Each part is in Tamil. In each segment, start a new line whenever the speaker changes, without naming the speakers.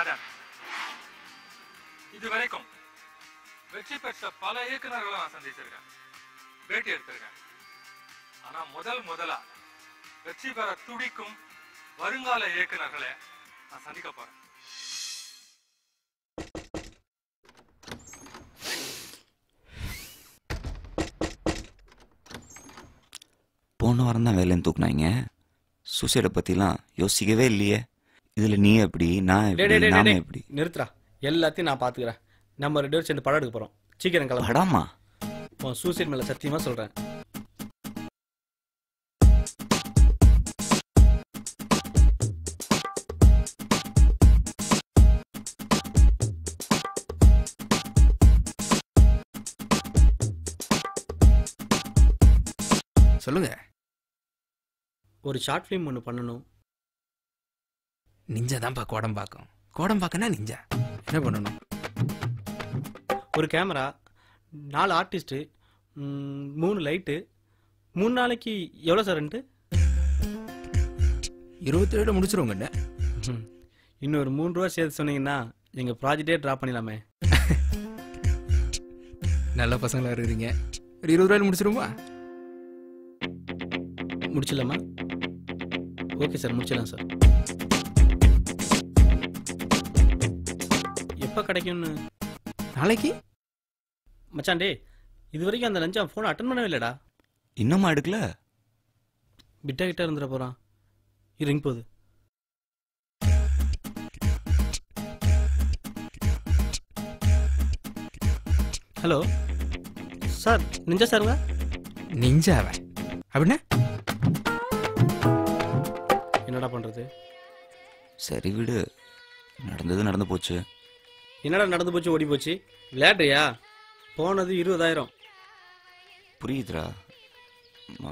ஆதம். இதுவரைக்கும் வெற்றி பெற்ற பல இயக்குநர்களை நான் சந்திச்சிருக்கேன், பேட்டி எடுத்திருக்கேன். ஆனா முதலா வெற்றி பெற துடிக்கும் வருங்கால இயக்குநர்களை நான் சந்திக்க போறேன்.
போன வாரம் தான் வேலைன்னு தூக்குனாங்க. சூசைடை பற்றிலாம் யோசிக்கவே இல்லையே. இதில் நீ எப்படி, நான் எப்படி, நாம எப்படி?
நிறுத்துறா, எல்லாத்தையும் நான் பார்த்துக்கிறேன். நம்ம 2 பேரும் சேர்ந்து படம் எடுக்க போகிறோம். சீக்கிரம் கிளம்ப.
படமா?
உன் சூசைட் மேலே சத்தியமாக சொல்கிறேன்.
சொல்லுங்க.
ஒரு ஷார்ட் ஃபிலிம் ஒன்று பண்ணணும்.
நிஞ்சா தான்ப்பா கோடம்பாக்கம். கோடம்பாக்கம்னா நிஞ்சா. என்ன பண்ணணும்?
ஒரு கேமரா, 4 ஆர்டிஸ்ட்டு, 3 லைட்டு. 3 நாளைக்கு எவ்வளோ சார் ரெண்டு?
27 முடிச்சிருவோங்க.
இன்னொரு 3 ரூபா சேர்த்து சொன்னீங்கன்னா எங்கள் ப்ராஜெக்டே ட்ராப் பண்ணிடலாமே.
நல்ல பசங்களா இருக்கிறீங்க. ஒரு 20 ரூபாயில் முடிச்சிருவோமா?
முடிச்சிடலாமா? ஓகே சார், முடிச்சிடலாம் சார். எப்போ கிடைக்கும்னு?
நாளைக்கு
மச்சாண்டே, இது வரைக்கும் அந்த லஞ்சம் ஃபோனை அட்டன் பண்ணவே இல்லைடா.
இன்னுமா எடுக்கல?
பிட்டா கிட்ட இருந்துட போகிறான். ரிங் போகுது. ஹலோ சார், நிஞ்சா சாருங்க?
நிஞ்சாவன் அப்படின்னா
என்னடா பண்ணுறது?
சரி விடு, நடந்தது நடந்து போச்சு.
என்னடா நடந்து போச்சு, ஓடி போச்சு? விளையாடுறியா? போனது 20,000.
புரியுதுரா.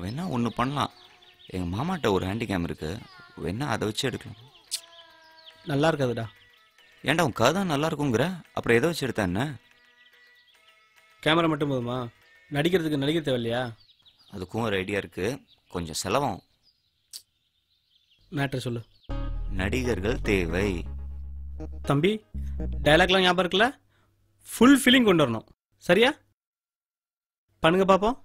வேணா ஒன்று பண்ணலாம். எங்கள் மாமாட்ட ஒரு ஹேண்டிகேம் இருக்கு, வேணா அதை வச்சு எடுக்கலாம்.
நல்லா இருக்காதுடா.
ஏன்டா உன் கதை நல்லா இருக்குங்கிற, அப்புறம் எதை வச்சு எடுத்தா என்ன?
கேமரா மட்டும் போதுமா? நடிக்கிறதுக்கு நடிகர் தேவையில்லையா?
அதுக்கும் ஒரு ஐடியா இருக்கு, கொஞ்சம் செலவாகும்.
மேட்ரு சொல்லு.
நடிகர்கள் தேவை.
தம்பி, டைலாக்லாம் ஞாபகம் இருக்குல்ல? ஃபுல் ஃபீலிங் கொண்டு வரணும், சரியா? பண்ணுங்க பாப்போம்.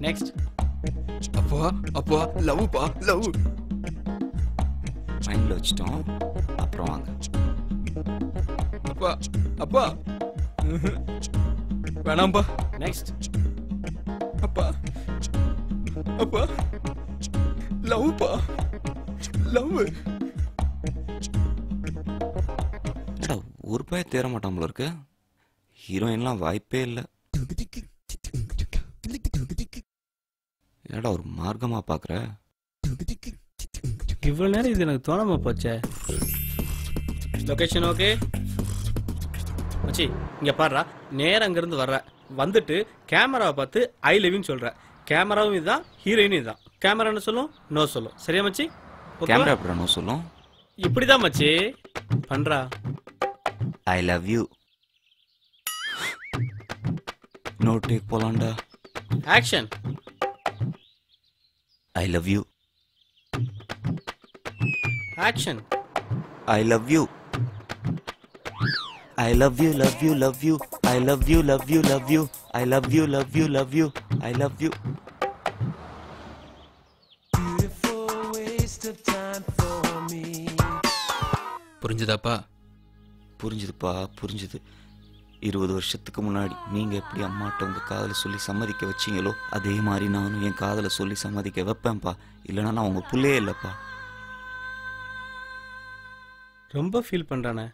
நெக்ஸ்ட்.
அப்பா அப்பா லவ்ப்பா லவ்.
மைண்டில் வச்சுட்டோம், அப்புறம் வாங்க.
அப்பா அப்பா வேணாம்பா.
நெக்ஸ்ட்.
அப்பா அப்பா லவ்ப்பா லவ்.
ஒரு பய தேர மாட்டான் போல இருக்கு. ஹீரோயின்லாம் வாய்ப்பே இல்லை. ஏடா ஒரு மார்க்கமா பாக்குற?
இவ்வளவு நேரம் இது எனக்கு தோணாம போச்சே. லொகேஷன் ஓகே மச்சி, இங்க பாடுறா. நேரம் அங்கிருந்து வர்ற, வந்துட்டு கேமராவை பார்த்து ஐ லவ்னு சொல்ற. கேமராவும் இதுதான், ஹீரோயினும் இதுதான். கேமரா என்ன சொல்லும், நோ சொல்லும். சரியா மச்சி?
கேமரா எப்படி நோ சொல்லும்?
இப்படிதான் மச்சி பண்றா.
I love you. No take போலாண்டா.
Action.
I love you.
Action.
I love you. I love you, love you, love you. I love you, love you, love you. I love you, love you, love you. I love you.
புரிஞ்சுதாப்பா?
புரிஞ்சுதுப்பா, புரிஞ்சுது. 20 வருஷத்துக்கு முன்னாடி நீங்க எப்படி அம்மாட்ட உங்க காதலை சொல்லி சம்மதிக்க வச்சீங்களோ, அதே மாதிரி நானும் என் காதலை சொல்லி சம்மதிக்க வைப்பேன்ப்பா. இல்லைன்னா நான் உங்க புள்ளையே இல்லப்பா.
ரொம்ப ஃபீல் பண்றானே.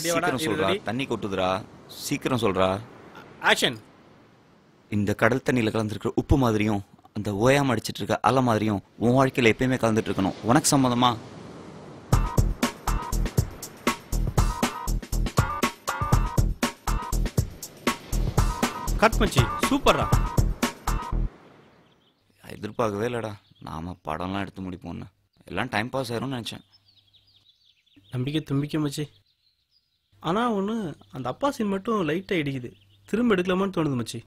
சீக்கிரம் சொல்றா, தண்ணி கொட்டுதுரா, சீக்கிரம் சொல்றா.
ஆக்ஷன்.
இந்த கடல் தண்ணியில கலந்துருக்கிற உப்பு மாதிரியும் அந்த ஓயாம அடிச்சிட்டு இருக்க அலை மாதிரியும் உன் வாழ்க்கையில எப்பயுமே கலந்துட்டு இருக்கணும். உனக்கு சம்மதமா?
கட் மச்சி, சூப்பர்ரா.
எதிர்பார்க்கவே இல்லடா நாம படம்லாம் எடுத்து முடிப்போம்னு. எல்லாம் டைம் பாஸ் ஆயிரும்னு நினைச்சேன்.
நம்பிக்கை தும்பிக்கை மச்சி. ஆனால் ஒன்று, அந்த அப்பா சீன் மட்டும் லைட்டாக இடிக்குது. திரும்ப எடுக்கலாமான்னு தோணுது மச்சி.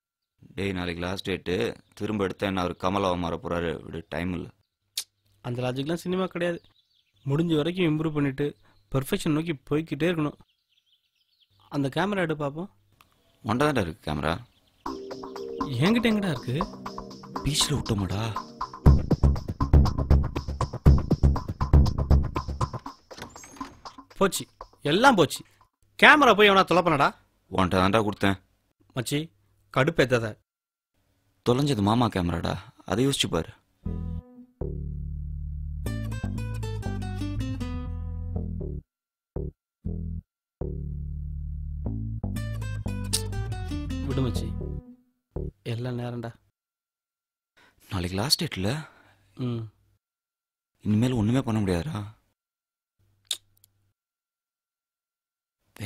டேய், நாளைக்கு லாஸ்ட் டேட்டு. திரும்ப எடுத்தா என்ன அவர் கமலாவை மாற போறாரு. விடு, டைம் இல்லை.
அந்த லாஜிக்லாம் சினிமா கிடையாது. முடிஞ்ச வரைக்கும் இம்ப்ரூவ் பண்ணிட்டு பெர்ஃபெக்ஷன் நோக்கி போய்கிட்டே இருக்கணும். அந்த கேமரா எடு பார்ப்போம்.
ஒன்றதாண்டா இருக்கு கேமரா.
என்கிட்ட எங்கடா இருக்கு?
பீச்சில் விட்டோமாடா.
போச்சு, எல்லாம் போச்சு. கேமரா போய் எவனா தொலைப்பனடா?
ஒன்றதாண்டா கொடுத்தேன்.
மச்சி கடுப்பேத்தாத.
தொலைஞ்சது மாமா கேமராடா, அதை யோசிச்சு பாரு.
விடு மச்சி, எல்லாம் நேரம்டா.
நாளைக்கு லாஸ்ட் டேட்ல
ம்
இனிமேல் ஒண்ணுமே பண்ண முடியாதுடா.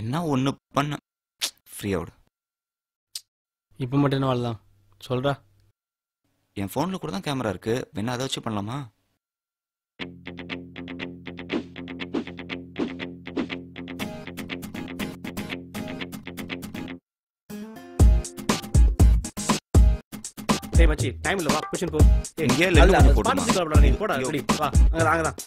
என்ன ஒன்று பண்ண ஃப்ரீயாவோட.
இப்போ மட்டும் என்ன வாழலாம் சொல்கிறா?
என் ஃபோனில் கூட தான் கேமரா இருக்கு, வேணா அதை வச்சு பண்ணலாமா?
டேய் மச்சி டைம் இல்ல, வா குஷன் போ.
இங்கே லென்ஸ்
அல்ல
போட்டுமா?
ஸ்பாட் போடா, நீ போடா.
ஐயோ.
ரெடி வா, அங்க தான்